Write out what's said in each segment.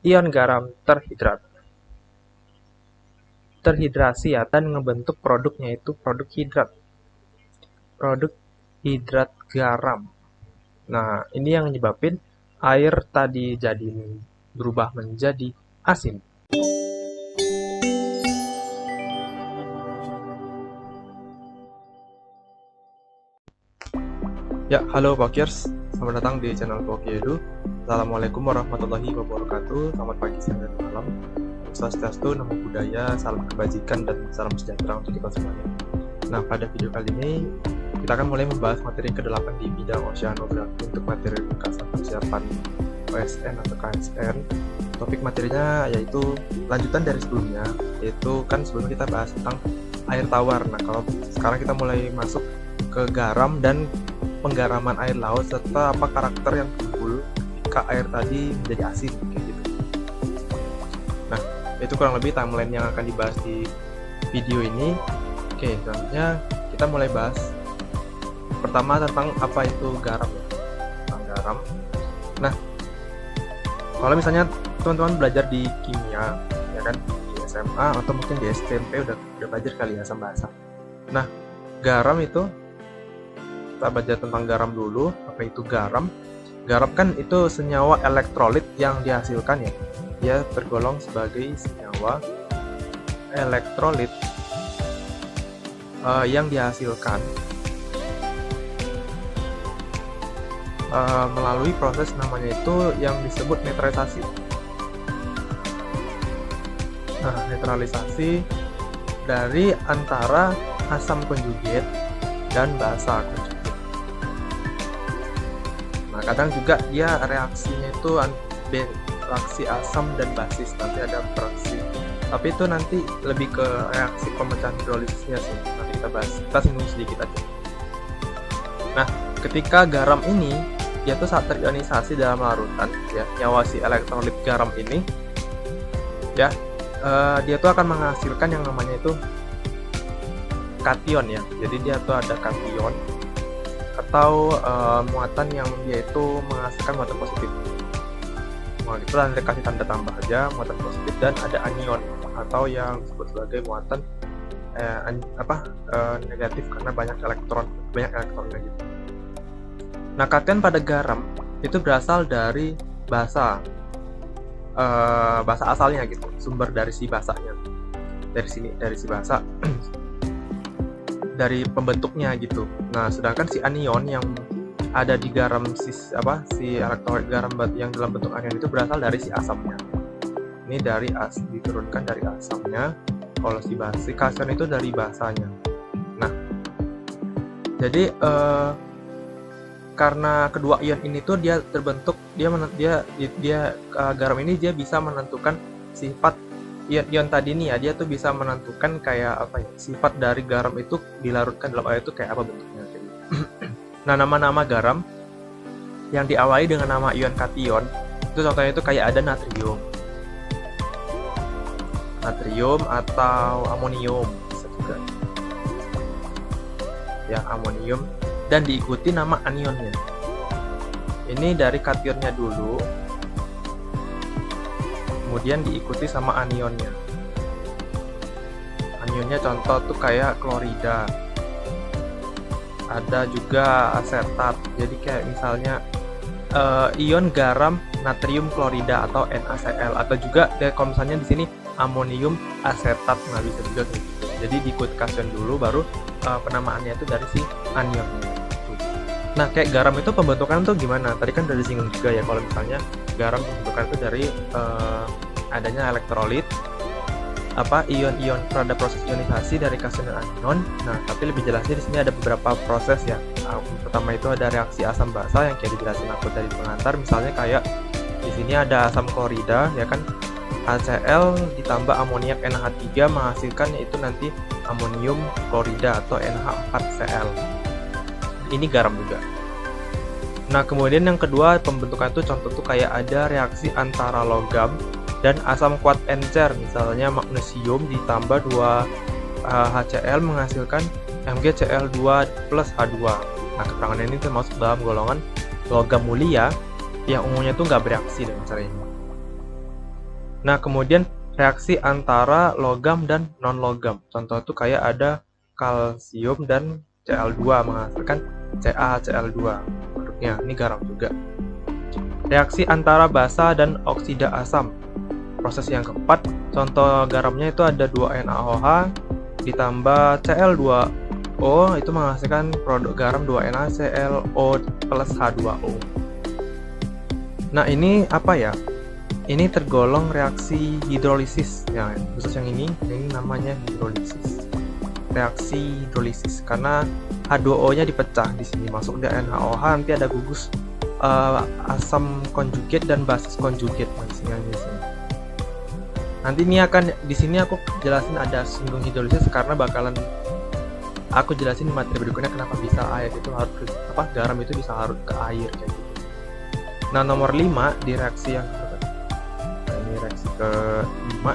Ion garam terhidrat. Terhidrasi ya, dan ngebentuk produknya itu produk hidrat. Produk hidrat garam. Nah, ini yang nyebabin air tadi jadi berubah menjadi asin. Ya, halo Pokers. Selamat datang di channel Pokiedu. Assalamualaikum warahmatullahi wabarakatuh. Selamat pagi, siang, dan malam. Swastiastu, namo buddhaya, salam kebajikan, dan salam sejahtera untuk kita semuanya. Nah, pada video kali ini, kita akan mulai membahas materi ke-8 di bidang oceanografi untuk materi ringkasan persiapan OSN atau KSN. Topik materinya yaitu lanjutan dari sebelumnya, yaitu kan sebelumnya kita bahas tentang air tawar. Nah, kalau sekarang kita mulai masuk ke garam dan penggaraman air laut serta apa karakter yang timbul ketika air tadi menjadi asin kayak gitu. Nah, itu kurang lebih timeline yang akan dibahas di video ini. Oke, selanjutnya kita mulai bahas pertama tentang apa itu garam ya. Tentang garam. Nah, kalau misalnya teman-teman belajar di kimia ya kan, di SMA atau mungkin di SMP udah belajar kali ya sama bahasa. Nah, garam itu kita baca tentang garam dulu. Apa itu garam? Garam kan itu senyawa elektrolit yang dihasilkan ya. Dia tergolong sebagai senyawa elektrolit yang dihasilkan melalui proses namanya itu yang disebut netralisasi. Nah, netralisasi dari antara asam konjugat dan basa konjugat. Nah, kadang juga dia reaksinya itu reaksi asam dan basis, nanti ada reaksi. Tapi itu nanti lebih ke reaksi pemecahan hidrolisisnya sih. Nanti kita bahas, kita singgung sedikit aja. Nah, ketika garam ini dia tuh saat terionisasi dalam larutan ya, nyawa si elektrolit garam ini ya, dia tuh akan menghasilkan yang namanya itu kation ya. Jadi dia tuh ada kation atau muatan yang dia itu menghasilkan muatan positif. Nah, itu nanti kasih tanda tambah aja muatan positif, dan ada anion atau yang disebut sebagai muatan negatif karena banyak elektronnya gitu. Nah, kation pada garam itu berasal dari basa asalnya gitu, sumber dari si basanya, dari si basa dari pembentuknya gitu. Nah, sedangkan si anion yang ada di garam si elektrolit garam yang dalam bentuk anion itu berasal dari si asamnya. Ini dari diturunkan dari asamnya. Kalau si kation itu dari basanya. Nah, jadi karena kedua ion ini tuh dia terbentuk, garam ini dia bisa menentukan sifat ion tadi nih ya, dia tuh bisa menentukan kayak apa ya, sifat dari garam itu dilarutkan dalam air itu kayak apa bentuknya kayak gitu. Nah, nama-nama garam yang diawali dengan nama ion kation itu contohnya itu kayak ada natrium atau amonium, bisa juga ya, amonium, dan diikuti nama anionnya. Ini dari kationnya dulu, kemudian diikuti sama anionnya. Anionnya contoh tuh kayak klorida, ada juga asetat. Jadi kayak misalnya ion garam natrium klorida atau NaCl, atau juga kalau misalnya di sini amonium asetat, nah bisa juga gitu. Jadi diikut kation dulu, baru penamaannya itu dari si anionnya. Nah, kayak garam itu pembentukan tuh gimana? Tadi kan udah disinggung juga ya, kalau misalnya garam pembentukan itu dari adanya elektrolit, ion-ion pada proses ionisasi dari kation dan anion. Nah, tapi lebih jelasnya di sini ada beberapa proses ya. Pertama itu ada reaksi asam basa yang kayak dijelasin aku dari pengantar. Misalnya kayak di sini ada asam klorida ya kan, HCl ditambah amoniak NH3 menghasilkan yaitu nanti amonium klorida atau NH4Cl. Ini garam juga. Nah, kemudian yang kedua pembentukan itu contoh tuh kayak ada reaksi antara logam dan asam kuat encer, misalnya magnesium ditambah 2 HCl menghasilkan MgCl2 plus H2. Nah, keterangan ini termasuk dalam golongan logam mulia yang umumnya tuh nggak bereaksi dengan cara ini. Nah, kemudian reaksi antara logam dan non-logam. Contoh itu kayak ada kalsium dan Cl2 menghasilkan CaCl2. Produknya ini garam juga. Reaksi antara basa dan oksida asam. Proses yang keempat, contoh garamnya itu ada 2NaOH ditambah Cl2O, itu menghasilkan produk garam 2NaClO plus H2O. Nah, ini apa ya? Ini tergolong reaksi hidrolisis. Ya, khusus yang ini namanya hidrolisis. Reaksi hidrolisis karena H2O-nya dipecah di sini masuk di NaOH, nanti ada gugus asam konjugat dan basis konjugat di sini. Nanti ini akan di sini aku jelasin ada singgung hidrolisis karena bakalan aku jelasin di materi berikutnya kenapa bisa air itu larut garam itu bisa larut ke air kayak gitu. Nah, nomor 5 di reaksi yang ini reaksi ke-5,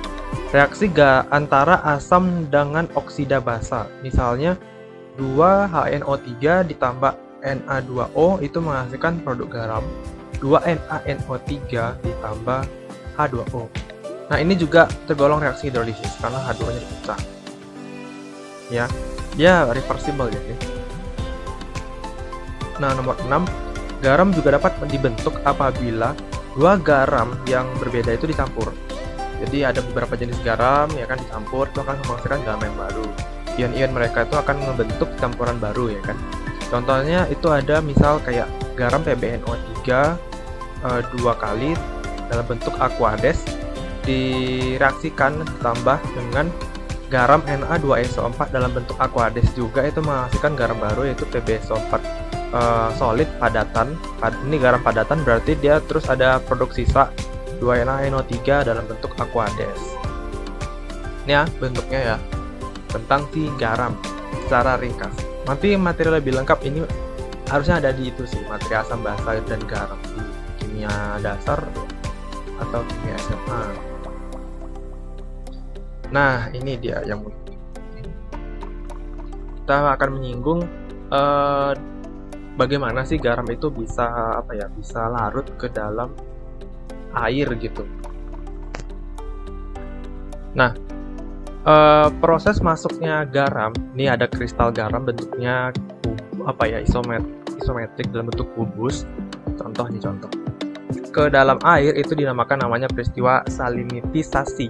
reaksi antara asam dengan oksida basa. Misalnya 2HNO3 ditambah Na2O itu menghasilkan produk garam 2NaNO3 ditambah H2O. Nah, ini juga tergolong reaksi hidrolisis karena H2-nya dipecah. Ya, dia reversible jadi. Nah, nomor 6, garam juga dapat dibentuk apabila dua garam yang berbeda itu dicampur. Jadi ada beberapa jenis garam ya kan dicampur itu akan menghasilkan garam yang baru. Ion-ion mereka itu akan membentuk campuran baru ya kan. Contohnya itu ada misal kayak garam PbNO3 2 kali dalam bentuk aqueous direaksikan ditambah dengan garam Na2SO4 dalam bentuk aqueous juga itu menghasilkan garam baru yaitu PbSO4 solid padatan. Ini garam padatan berarti dia terus ada produk sisa 2NaNO3 dalam bentuk aqueous. Ini ya bentuknya ya tentang si garam secara ringkas. Nanti materi lebih lengkap ini harusnya ada di itu sih, materi asam basa dan garam di kimia dasar atau kimia SMA. Nah, ini dia yang kita akan menyinggung bagaimana sih garam itu bisa bisa larut ke dalam air gitu. Nah, proses masuknya garam, ini ada kristal garam bentuknya isometrik dalam bentuk kubus. Contoh ke dalam air itu dinamakan namanya peristiwa salinitisasi.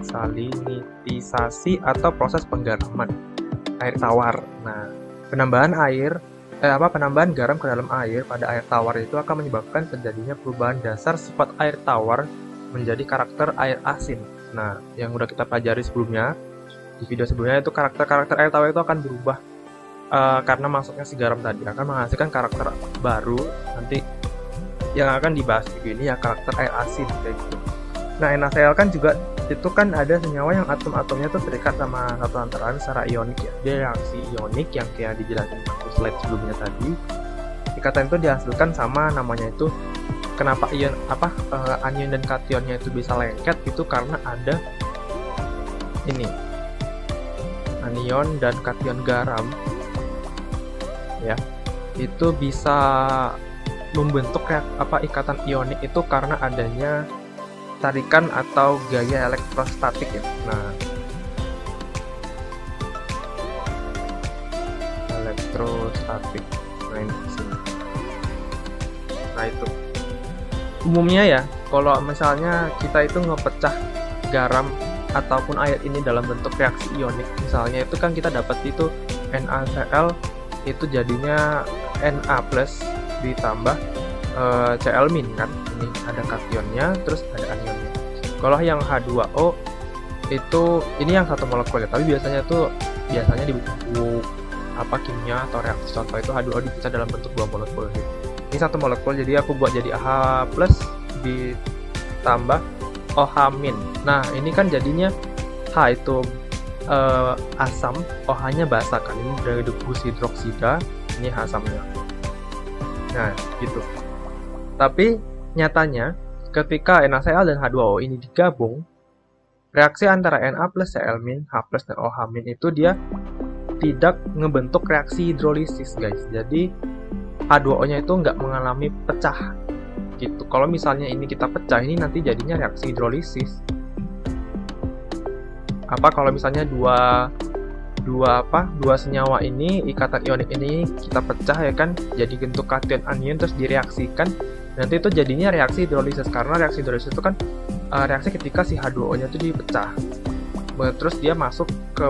Salinitisasi atau proses penggaraman air tawar. Nah, penambahan garam ke dalam air pada air tawar itu akan menyebabkan terjadinya perubahan dasar sifat air tawar menjadi karakter air asin. Nah, yang udah kita pelajari sebelumnya, di video sebelumnya itu karakter air tawar itu akan berubah karena masuknya si garam tadi akan menghasilkan karakter baru nanti yang akan dibahas di ini ya karakter air asin kayak gitu. Nah, NaCl kan juga itu kan ada senyawa yang atom-atomnya tuh terikat sama satu antara secara ionik ya. Dia reaksi ionik yang kayak dijelasin di slide sebelumnya tadi. Ikatan itu dihasilkan sama namanya itu kenapa anion dan kationnya itu bisa lengket itu karena ada ini anion dan kation garam ya itu bisa membentuk ikatan ionik itu karena adanya tarikan atau gaya elektrostatik ya. Nah, elektrostatik. Nah, ini di sini. Nah, itu umumnya ya kalau misalnya kita itu ngepecah garam ataupun air ini dalam bentuk reaksi ionik, misalnya itu kan kita dapat itu NaCl itu jadinya Na plus ditambah Cl min kan, ini ada kationnya terus ada anionnya. Kalau yang H2O itu ini yang satu molekul ya, tapi biasanya di buku kimia atau reaksi contoh itu H2O dipecah dalam bentuk 2 molekul gitu. Ini satu molekul jadi aku buat jadi AH plus ditambah OH min. Nah, ini kan jadinya H itu asam, OH nya basa kan, ini dari gugus hidroksida, ini H asamnya. Nah, gitu. Tapi nyatanya ketika NaCl dan H2O ini digabung, reaksi antara Na plus Cl min, H plus dan OH min itu dia tidak ngebentuk reaksi hidrolisis guys. Jadi H2O nya itu nggak mengalami pecah gitu. Kalau misalnya ini kita pecah, ini nanti jadinya reaksi hidrolisis. Kalau misalnya dua senyawa ini, ikatan ionik ini kita pecah ya kan, jadi bentuk kation anion terus direaksikan, nanti itu jadinya reaksi hidrolisis. Karena reaksi hidrolisis itu kan reaksi ketika si H2O nya itu dipecah, terus dia masuk ke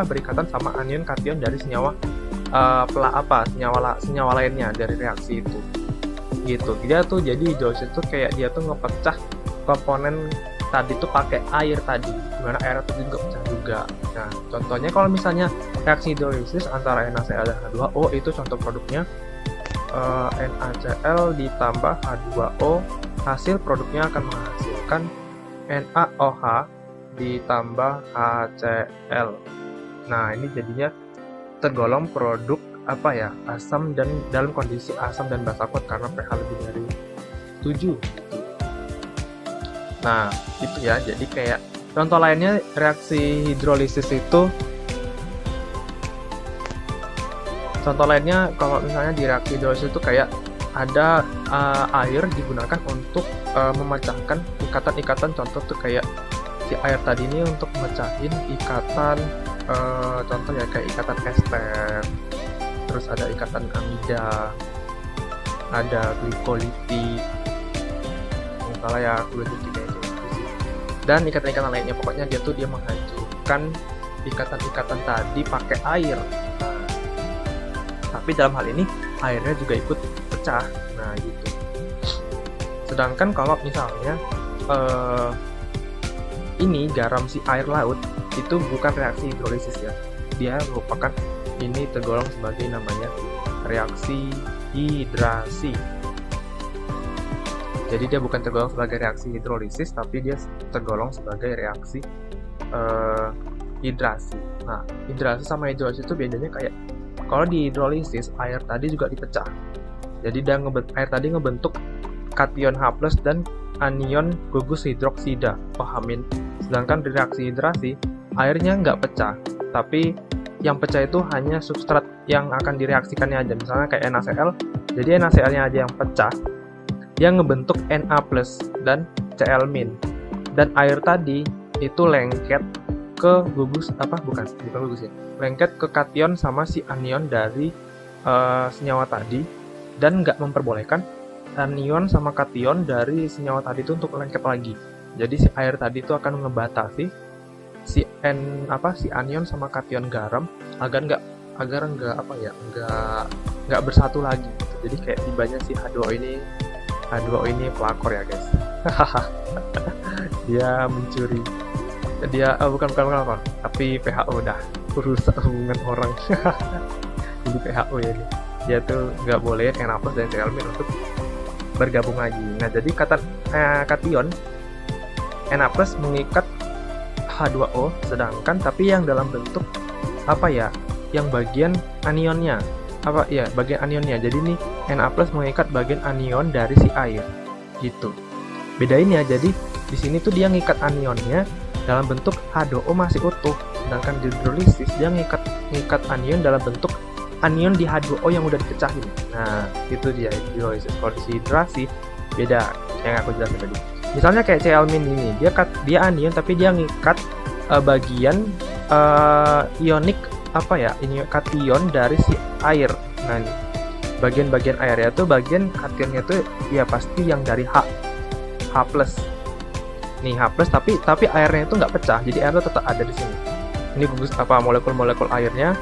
berikatan sama anion kation dari senyawa senyawa lainnya dari reaksi itu gitu. Dia tuh jadi hidrolisis tuh kayak dia tuh ngepecah komponen tadi tuh pakai air tadi, dimana air itu juga pecah juga. Nah, contohnya kalau misalnya reaksi hidrolisis antara NaCl dan H2O, itu contoh produknya NaCl ditambah H2O, hasil produknya akan menghasilkan NaOH ditambah HCl. Nah, ini jadinya tergolong produk asam dan dalam kondisi asam dan basa akut karena pH lebih dari 7. Nah, itu ya. Jadi kayak contoh lainnya reaksi hidrolisis itu, contoh lainnya kalau misalnya di reaksi hidrolisis itu kayak ada air digunakan untuk memecahkan ikatan-ikatan. Contoh tuh kayak si air tadi ini untuk mecahin ikatan, contoh ya kayak ikatan ester, terus ada ikatan amida, ada glikolitid, salah ya, dan ikatan-ikatan lainnya. Pokoknya dia menghancurkan ikatan-ikatan tadi pakai air. Nah, tapi dalam hal ini airnya juga ikut pecah. Nah, gitu. Sedangkan kalau misalnya ini garam si air laut, itu bukan reaksi hidrolisis ya. Dia merupakan, ini tergolong sebagai namanya reaksi hidrasi. Jadi dia bukan tergolong sebagai reaksi hidrolisis, tapi dia tergolong sebagai reaksi hidrasi. Nah, hidrasi sama hidrolisis itu bedanya kayak, kalau di hidrolisis air tadi juga dipecah. Jadi air tadi ngebentuk kation H+ dan anion gugus hidroksida OH-. Sedangkan di reaksi hidrasi airnya nggak pecah, tapi yang pecah itu hanya substrat yang akan direaksikannya aja. Misalnya kayak NaCl, jadi NaCl-nya aja yang pecah, dia ngebentuk Na+ dan Cl-, dan air tadi itu lengket ke gugus bukan gugus ya, lengket ke kation sama si anion dari senyawa tadi, dan nggak memperbolehkan anion sama kation dari senyawa tadi itu untuk lengket lagi. Jadi si air tadi itu akan ngebatasi si anion sama kation garam agar nggak bersatu lagi gitu. Jadi kayak tibanya si H2O ini pelakor ya guys. Dia mencuri, dia bukan pelakor, tapi PHO dah, merusak hubungan orang. Jadi PHO ya ini, dia tuh nggak boleh Na+ dan Cl- untuk bergabung lagi. Nah, jadi kation Na+ mengikat H2O, sedangkan tapi yang dalam bentuk yang bagian anionnya, bagian anionnya. Jadi nih Na+ mengikat bagian anion dari si air gitu. Bedain ya. Jadi di sini tuh dia ngikat anionnya dalam bentuk H2O masih utuh, sedangkan di hidrolisis dia ngikat anion dalam bentuk anion di H2O yang udah dipecahin. Nah, itu dia hidrolisis. Kalau di hidrasi beda yang aku jelasin tadi. Misalnya kayak Cl- ini, dia anion tapi dia ngikat bagian ionik kation dari si air. Nah, ini bagian-bagian airnya tuh, bagian kationnya tuh ya pasti yang dari H+. Nih H+, tapi airnya itu nggak pecah, jadi airnya tetap ada di sini. Ini gugus molekul-molekul airnya.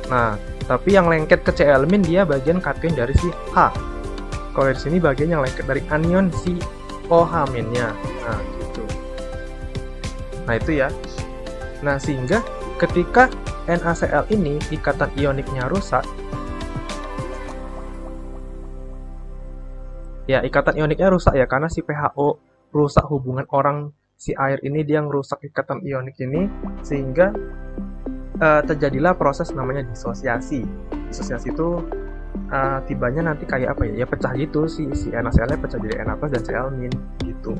Nah, tapi yang lengket ke Cl- dia bagian kation dari si H. Kalau di sini bagian yang lengket dari anion si OH-nya. Nah, gitu. Nah, itu ya. Nah, sehingga ketika NaCl ini ikatan ioniknya rusak, ya ikatan ioniknya rusak ya karena si PHO rusak hubungan orang si air ini, dia ngerusak ikatan ionik ini, sehingga terjadilah proses namanya disosiasi. Disosiasi itu tibanya nanti kayak ya pecah gitu, si NaCl-nya pecah jadi Na+ dan Cl- gitu.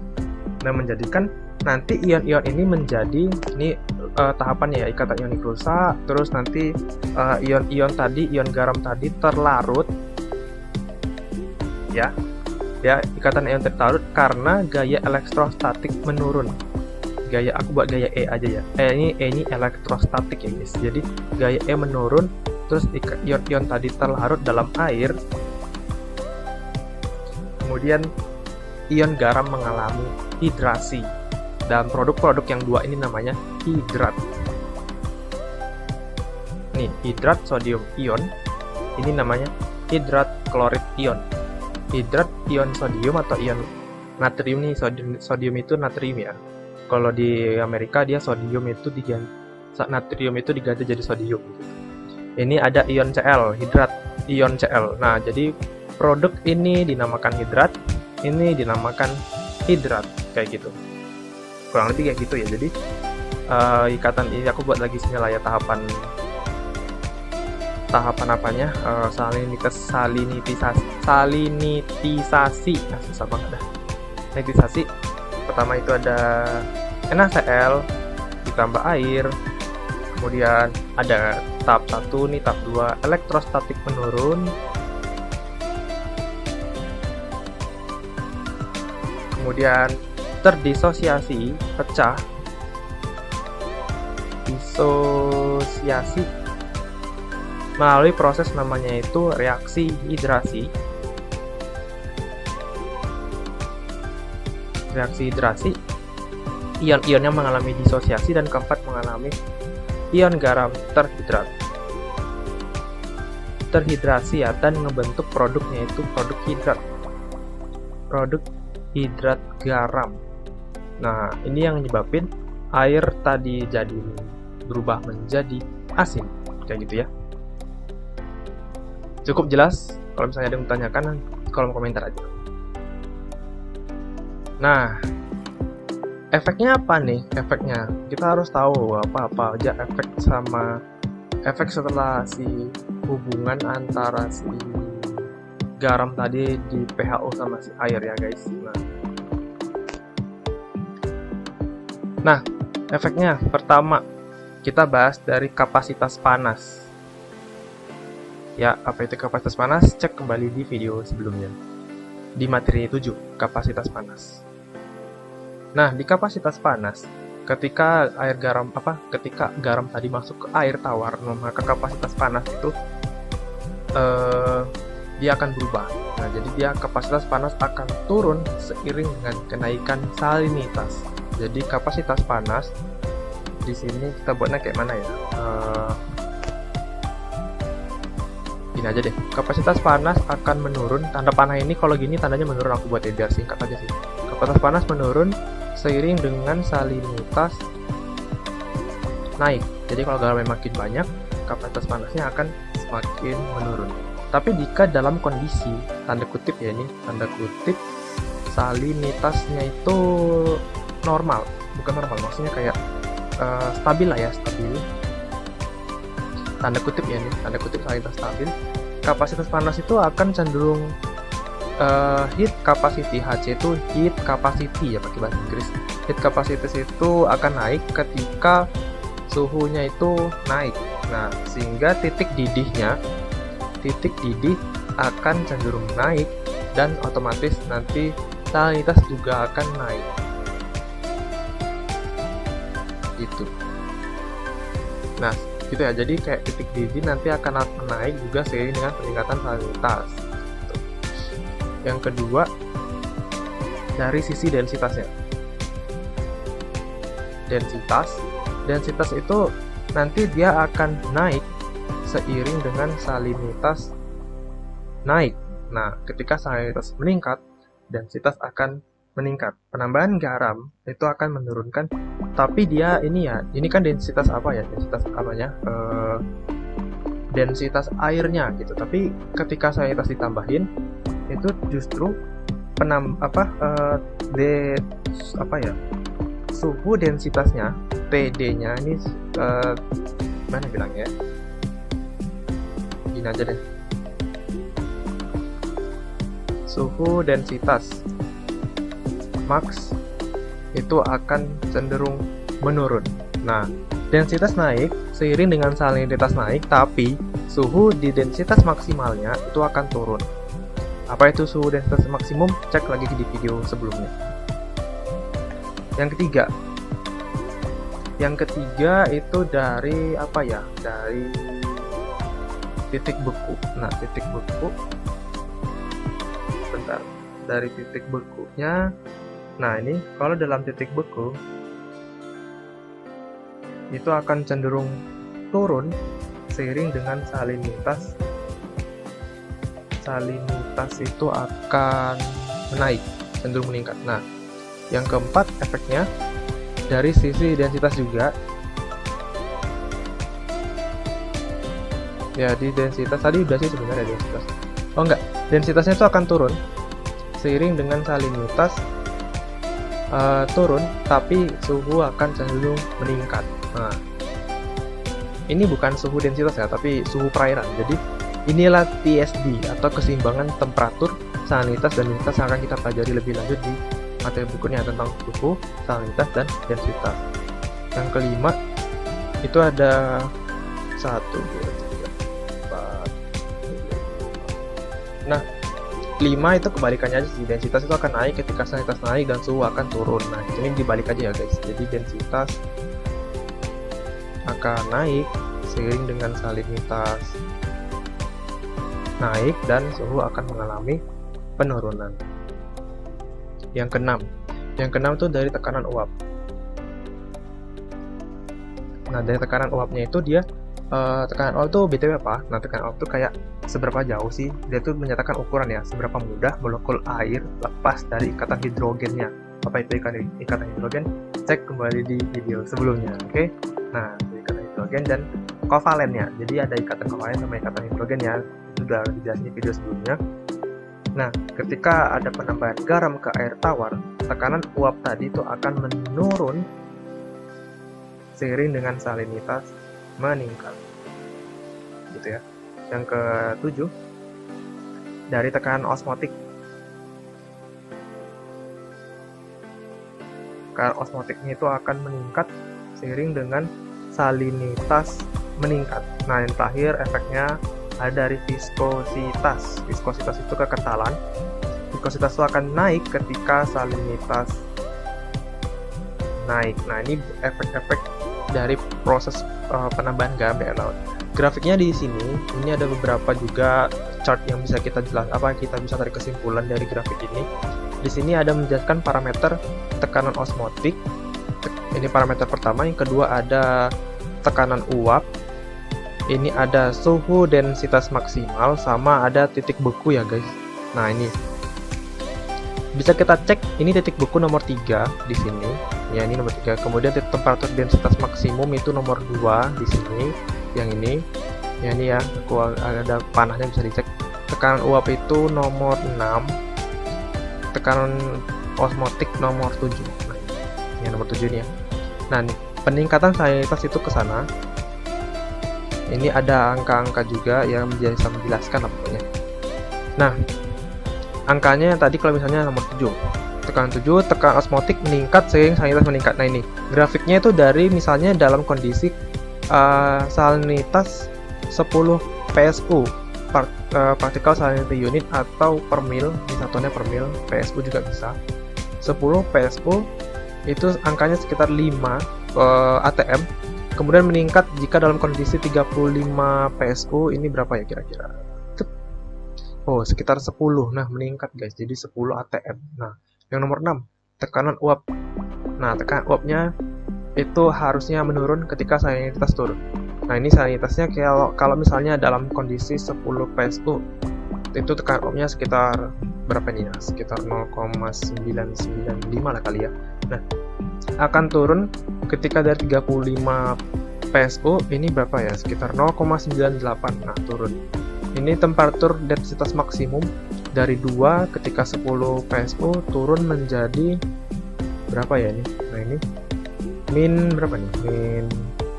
Nah, menjadikan nanti ion-ion ini menjadi tahapannya ya, ikatan ionik rusak, terus nanti ion garam tadi terlarut ya, ya, ikatan ion terlarut karena gaya elektrostatik menurun. Aku buat gaya E aja ya. Ini elektrostatik ya guys. Jadi gaya E menurun, terus ion-ion tadi terlarut dalam air. Kemudian ion garam mengalami hidrasi. Dan produk-produk yang dua ini namanya hidrat. Nih, hidrat sodium ion. Ini namanya hidrat klorid ion. Hidrat ion sodium atau ion natrium nih, sodium itu natrium ya. Kalau di Amerika dia sodium itu diganti, natrium itu diganti jadi sodium. Ini ada ion Cl, hidrat ion Cl. Nah, jadi produk ini dinamakan hidrat, ini dinamakan hidrat, kayak gitu. Kurang lebih kayak gitu ya. Jadi ikatan ini aku buat lagi sini lah ya, tahapan apanya, salinitisasi. Nah, susah banget dah. Salinitisasi. Pertama itu ada NaCl ditambah air. Kemudian ada tahap 1 nih, tahap 2 elektrostatik menurun. Kemudian terdisosiasi, pecah. Disosiasi melalui proses namanya itu reaksi hidrasi. Reaksi hidrasi, ion-ionnya mengalami disosiasi, dan keempat mengalami ion garam terhidrat. Terhidrasi ya, dan ngebentuk produknya itu produk hidrat. Produk hidrat garam. Nah, ini yang nyebabin air tadi jadi berubah menjadi asin, kayak gitu ya. Cukup jelas? Kalau misalnya ada yang menanyakan, kolom komentar aja. Nah, efeknya apa nih? Efeknya kita harus tahu apa aja efek setelah si hubungan antara si garam tadi di pH sama si air ya guys. Nah, efeknya pertama kita bahas dari kapasitas panas. Ya, apa itu kapasitas panas? Cek kembali di video sebelumnya. Di materi 7, kapasitas panas. Nah, di kapasitas panas, ketika garam tadi masuk ke air tawar, maka kapasitas panas itu dia akan berubah. Nah, jadi kapasitas panas akan turun seiring dengan kenaikan salinitas. Jadi kapasitas panas di sini kita buatnya kayak mana ya? Gini aja deh, kapasitas panas akan menurun. Tanda panah ini kalau gini tandanya menurun, aku buat ya biar singkat aja sih. Kapasitas panas menurun seiring dengan salinitas naik. Jadi kalau garamnya makin banyak, kapasitas panasnya akan semakin menurun. Tapi jika dalam kondisi tanda kutip ya, ini tanda kutip salinitasnya itu normal, bukan normal, maksudnya kayak stabil lah ya, stabil. Tanda kutip ya, ini tanda kutip salinitas stabil, kapasitas panas itu akan cenderung heat capacity, HC itu heat capacity ya pakai bahasa Inggris. Heat capacity itu akan naik ketika suhunya itu naik. Nah, sehingga titik didih akan cenderung naik, dan otomatis nanti salinitas juga akan naik. Gitu. Nah, gitu ya. Jadi kayak titik didih nanti akan naik juga seiring dengan peningkatan salinitas. Yang kedua, dari sisi densitasnya. Densitas itu nanti dia akan naik seiring dengan salinitas naik. Nah, ketika salinitas meningkat, densitas akan meningkat. Penambahan garam itu akan menurunkan, tapi dia ini kan densitas apa ya? Densitas apanya? Densitas airnya gitu. Tapi ketika salinitas ditambahin, itu justru suhu densitasnya, TD-nya ini mana bilangnya? Gini aja deh. Suhu densitas max itu akan cenderung menurun. Nah, densitas naik seiring dengan salinitas naik, tapi suhu di densitas maksimalnya itu akan turun. Apa itu suhu densitas maksimum? Cek lagi di video sebelumnya. Yang ketiga itu dari apa ya? Dari titik beku. Nah, titik beku. Bentar. Dari titik bekunya. Nah, ini kalau dalam titik beku itu akan cenderung turun seiring dengan salinitas. Salinitas itu akan menaik, cenderung meningkat. Nah, yang keempat efeknya dari sisi densitas juga. Ya, di densitas tadi udah sih sebenarnya densitas. Oh enggak, densitasnya itu akan turun seiring dengan salinitas turun, tapi suhu akan cenderung meningkat. Nah, ini bukan suhu densitas ya, tapi suhu perairan. Jadi inilah TSD atau keseimbangan temperatur, salinitas, dan densitas yang akan kita pelajari lebih lanjut di materi berikutnya tentang suhu, salinitas, dan densitas. Yang kelima itu ada 1, 2, 3, 4. Nah, 5 itu kebalikannya aja sih. Densitas itu akan naik ketika salinitas naik dan suhu akan turun. Nah, ini dibalik aja ya guys. Jadi densitas akan naik seiring dengan salinitas naik dan suhu akan mengalami penurunan. Yang keenam itu dari tekanan uap. Nah, dari tekanan uapnya itu dia tekanan uap itu BTW apa? Nah, tekanan uap itu kayak seberapa jauh sih? Dia tuh menyatakan ukuran ya, seberapa mudah molekul air lepas dari ikatan hidrogennya. Apa itu ikatan hidrogen? Cek kembali di video sebelumnya, oke? Nah, ikatan hidrogen dan kovalennya. Jadi ada ikatan kovalen sama ikatan hidrogen ya. Sudah dijelasin di video sebelumnya. Nah, ketika ada penambahan garam ke air tawar, tekanan uap tadi itu akan menurun seiring dengan salinitas meningkat. Gitu ya. Yang ketujuh, dari tekanan osmotik. Tekanan osmotiknya itu akan meningkat seiring dengan salinitas meningkat. Nah, yang terakhir efeknya ada dari viskositas. Viskositas itu kekentalan. Viskositas itu akan naik ketika salinitas naik. Nah, ini efek-efek dari proses penambahan garam di air laut. Grafiknya di sini, ini ada beberapa juga chart yang bisa kita kita bisa tarik kesimpulan dari grafik ini. Di sini ada menjelaskan parameter tekanan osmotik. Ini parameter pertama. Yang kedua ada tekanan uap. Ini ada suhu densitas maksimal, sama ada titik beku ya guys. Nah, ini bisa kita cek, ini titik beku nomor 3 di sini. Ya, ini nomor 3. Kemudian temperatur densitas maksimum itu nomor 2 di sini. Yang ini. Ya, ini ya, ada panahnya bisa dicek. Tekanan uap itu nomor 6. Tekanan osmotik nomor 7. Nah, ini nomor 7 nih ya. Nah, nih, peningkatan salinitas itu ke sana. Ini ada angka-angka juga yang bisa menjelaskan apa pokoknya. Nah, angkanya yang tadi kalau misalnya nomor 7. Tekanan 7, tekanan osmotik meningkat sehingga salinitas meningkat. Nah, ini grafiknya itu dari misalnya dalam kondisi salinitas 10 PSU, partikel salinity unit, atau per mil, di satuannya per mil, PSU juga bisa. 10 PSU itu angkanya sekitar 5 atm. Kemudian meningkat jika dalam kondisi 35 PSU, ini berapa ya kira-kira? Oh, sekitar 10. Nah, meningkat guys, jadi 10 atm. Nah, yang nomor 6, tekanan uap. Nah, tekanan uapnya itu harusnya menurun ketika salinitas turun. Nah, ini salinitasnya kalau misalnya dalam kondisi 10 PSU, itu tekanan uapnya sekitar berapa nih ya? Sekitar 0,995 lah kali ya. Nah, akan turun ketika dari 35 PSU, ini berapa ya? Sekitar 0,98. Nah, turun. Ini temperatur densitas maksimum dari 2 ketika 10 PSU turun menjadi berapa ya ini? Nah, ini min berapa nih?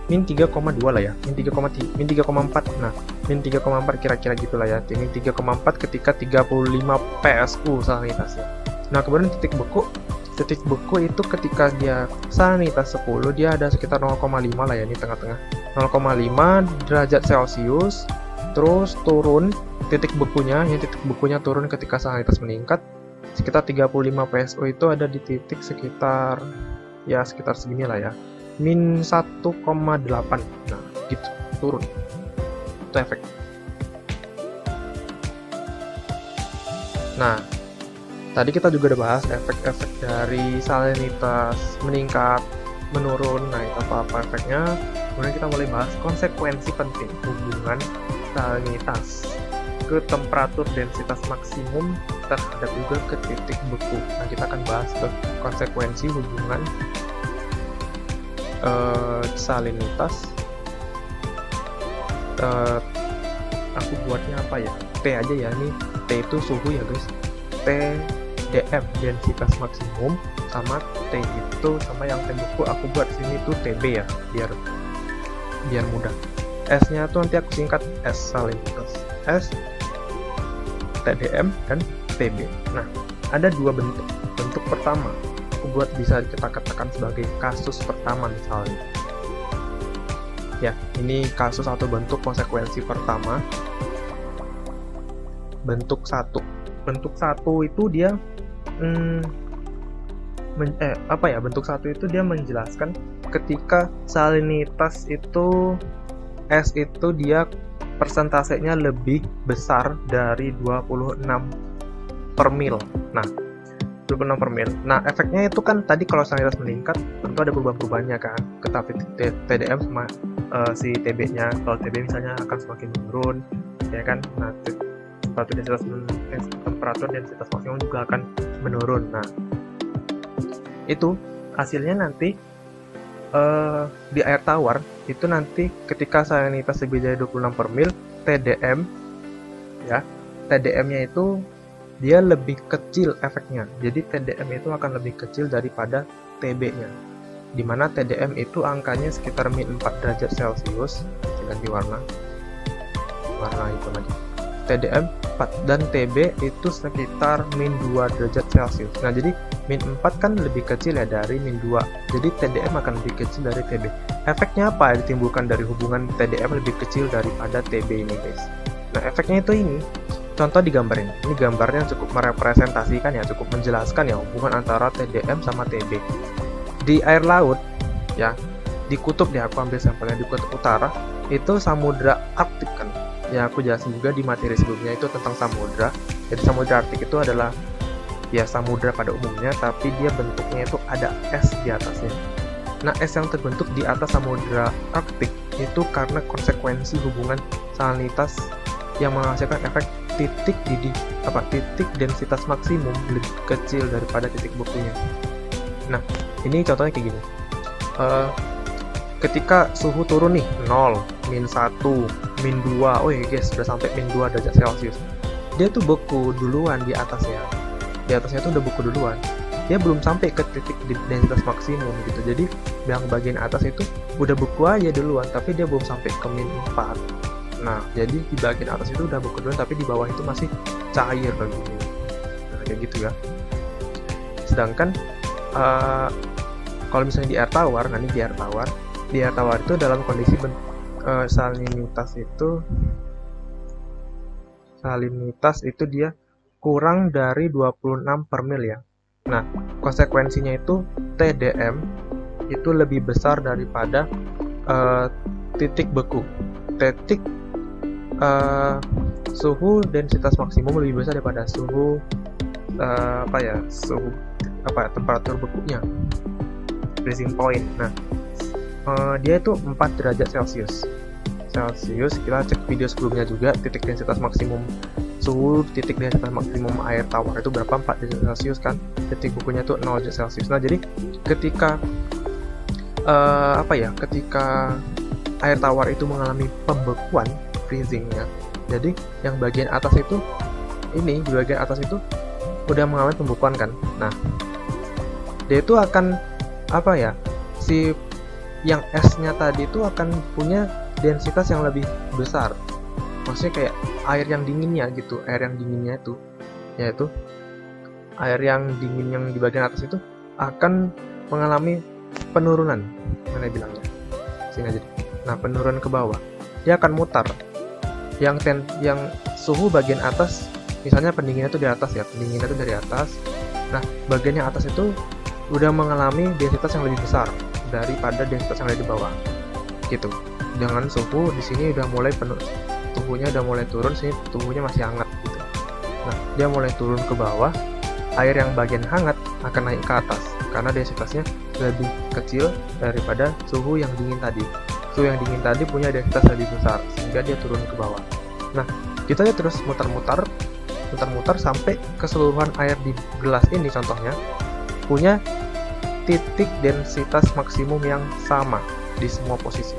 Min 3,2 lah ya. Min 3,4. Nah, min 3,4 kira-kira gitulah ya. Min 3,4 ketika 35 PSU salinitasnya. Nah, kemudian titik beku. Titik beku itu ketika dia salinitas 10, dia ada sekitar 0,5 lah ya, ini tengah-tengah. 0,5 derajat Celcius, terus turun titik bekunya turun ketika salinitas meningkat sekitar 35 PSO itu ada di titik sekitar segini lah ya, min 1,8. Nah gitu, turun itu efek. Nah tadi kita juga udah bahas efek-efek dari salinitas meningkat menurun. Nah itu apa efeknya. Kemudian kita mulai bahas konsekuensi penting hubungan salinitas ke temperatur densitas maksimum terhadap juga ke titik beku. Nah kita akan bahas ke konsekuensi hubungan salinitas. Aku buatnya apa ya, T aja ya, ini T itu suhu ya guys, TDM densitas maksimum, sama T itu sama yang T beku aku buat sini tuh TB ya, biar mudah. S nya tuh nanti aku singkat S salinitas, S TDM dan TB. Nah ada dua bentuk. Bentuk pertama aku buat bisa kita katakan sebagai kasus pertama misalnya ya, ini kasus atau bentuk konsekuensi pertama. Bentuk satu itu dia bentuk satu itu dia menjelaskan ketika salinitas itu S itu dia persentasenya lebih besar dari 26 per mil. Nah 26 per mil. Nah efeknya itu kan tadi kalau salinitas meningkat tentu ada perubahan-perubahannya kan, tetapi TDM sama si TB nya, kalau TB misalnya akan semakin menurun ya kan. Nah temperatur densitas maksimum juga akan menurun. Nah itu hasilnya nanti di air tawar itu nanti ketika salinitas lebih dari 26 per mil, TDM ya, TDM nya itu dia lebih kecil efeknya. Jadi TDM itu akan lebih kecil daripada TB nya, dimana TDM itu angkanya sekitar min 4 derajat Celcius. Ganti warna itu lagi, TDM 4 dan TB itu sekitar min 2 derajat Celcius. Nah jadi min 4 kan lebih kecil ya dari min 2, jadi TDM akan lebih kecil dari TB. Efeknya apa yang ditimbulkan dari hubungan TDM lebih kecil daripada TB ini guys? Nah efeknya itu ini, contoh di gambar ini gambarnya cukup merepresentasikan ya, cukup menjelaskan ya hubungan antara TDM sama TB. Di air laut ya, di kutub aku ambil sampelnya di kutub utara itu samudra Arktik kan ya, aku jelasin juga di materi sebelumnya itu tentang samudra. Jadi samudra Arktik itu adalah ya samudra pada umumnya, tapi dia bentuknya itu ada es di atasnya. Nah es yang terbentuk di atas samudra Arktik itu karena konsekuensi hubungan salinitas yang menghasilkan efek titik densitas maksimum lebih kecil daripada titik bekunya. Nah ini contohnya kayak gini, ketika suhu turun nih 0, min 1, min 2, oh ya guys sudah sampai min 2 derajat Celcius, dia tuh beku duluan di atasnya tuh udah beku duluan, dia belum sampai ke titik densitas maksimum gitu. Jadi yang bagian atas itu udah beku aja duluan, tapi dia belum sampai ke min 4. Nah jadi di bagian atas itu udah beku duluan, tapi di bawah itu masih cair kayak gini. Nah kayak gitu ya. Sedangkan kalau misalnya di air tawar, nah ini di air tawar itu dalam kondisi salinitas itu dia kurang dari 26 per mil ya. Nah konsekuensinya itu TDM itu lebih besar daripada titik beku. Suhu densitas maksimum lebih besar daripada suhu temperatur bekunya, freezing point. Nah dia itu 4 derajat Celcius. Kita cek video sebelumnya juga, titik densitas maksimum suhu, titik densitas maksimum air tawar itu berapa, 4 derajat Celcius kan, titik bukunya itu 0 derajat Celcius. Nah jadi ketika ketika air tawar itu mengalami pembekuan, freezingnya, jadi yang bagian atas itu di bagian atas itu udah mengalami pembekuan kan. Nah dia itu akan si yang esnya tadi itu akan punya densitas yang lebih besar, maksudnya kayak air yang dinginnya gitu, air yang dinginnya itu yaitu air yang dingin yang di bagian atas itu akan mengalami penurunan, mana bilangnya sini aja. Nah penurunan ke bawah, dia akan mutar, yang suhu bagian atas, misalnya pendinginnya itu di atas ya, pendinginnya itu dari atas. Nah, bagian yang atas itu udah mengalami densitas yang lebih besar daripada densitas yang ada di bawah. Gitu. Dengan suhu di sini udah mulai penuh, suhunya udah mulai turun, sini suhunya masih hangat gitu. Nah, dia mulai turun ke bawah, air yang bagian hangat akan naik ke atas karena densitasnya lebih kecil daripada suhu yang dingin tadi. Suhu yang dingin tadi punya densitas lebih besar sehingga dia turun ke bawah. Nah, kita ya terus muter-muter sampai keseluruhan air di gelas ini contohnya punya titik densitas maksimum yang sama di semua posisi.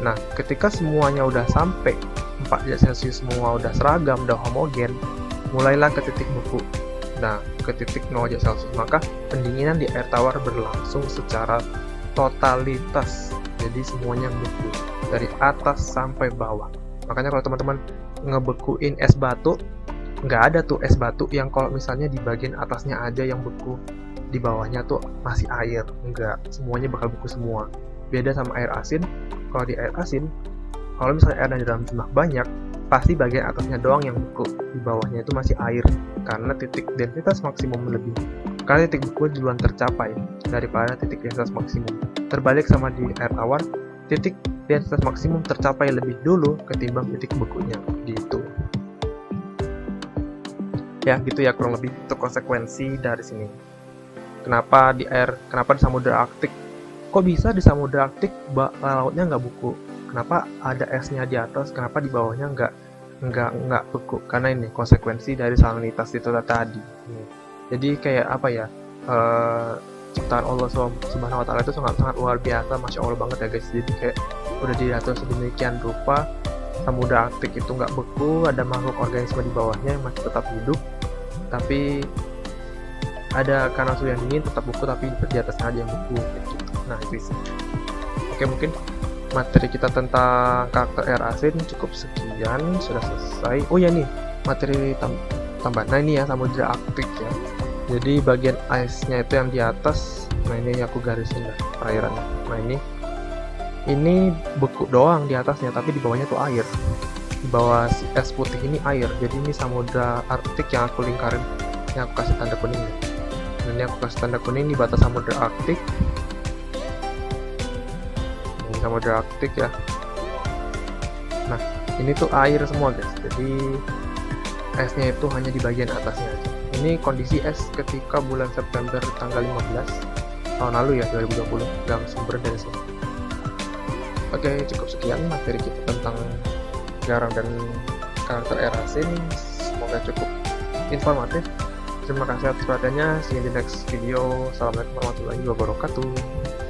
Nah, ketika semuanya udah sampai 4 derajat Celcius, semua udah seragam, udah homogen, mulailah ke titik beku. Nah, ke titik 0 derajat Celcius, maka pendinginan di air tawar berlangsung secara totalitas. Jadi semuanya beku dari atas sampai bawah. Makanya kalau teman-teman ngebekuin es batu, nggak ada tuh es batu yang kalau misalnya di bagian atasnya aja yang beku, di bawahnya tuh masih air. Enggak, semuanya bakal beku semua. Beda sama air asin. Kalau di air asin, kalau misalnya airnya di dalam jumlah banyak, pasti bagian atasnya doang yang beku, di bawahnya itu masih air karena titik densitas maksimum lebih. Karena titik beku duluan tercapai daripada titik densitas maksimum. Terbalik sama di air tawar, titik densitas maksimum tercapai lebih dulu ketimbang titik bekunya gitu. Ya gitu ya kurang lebih itu konsekuensi dari sini. Kenapa di Samudra Arktik, kok bisa di Samudra Arktik lautnya nggak beku? Kenapa ada esnya di atas? Kenapa di bawahnya nggak beku? Karena ini konsekuensi dari salinitas itu tadi. Jadi kayak apa ya? Ciptaan Allah Subhanahu Wa Taala itu sangat luar biasa, masya Allah banget ya guys. Jadi kayak udah diatur sedemikian rupa Samudra Arktik itu nggak beku, ada makhluk organisme di bawahnya yang masih tetap hidup, tapi ada karena suhu yang dingin tetap beku, tapi di atasnya ada yang beku gitu. Nah itu sih. Oke, mungkin materi kita tentang karakter air asin cukup sekian, sudah selesai. Oh ya nih, materi tambahan. Nah ini ya Samudra Arktik ya. Jadi bagian ice-nya itu yang di atas. Nah ini aku garisin lah perairannya. Nah ini beku doang di atasnya, tapi di bawahnya tuh air. Di bawah si es putih ini air. Jadi ini Samudra Arktik yang aku lingkarin, yang aku kasih tanda kuning ya. Ini aku kasih tanda kuning di batas Samudra Arktik. Ini Samudra Arktik ya. Nah ini tuh air semua guys. Jadi esnya itu hanya di bagian atasnya aja. Ini kondisi es ketika bulan September tanggal 15 tahun lalu ya, 2020, dalam sumber dari sini. Oke, cukup sekian materi kita tentang garam dan karakter air asin. Semoga cukup informatif. Terima kasih atas perhatiannya. See you in the next video. Assalamualaikum warahmatullahi wabarakatuh.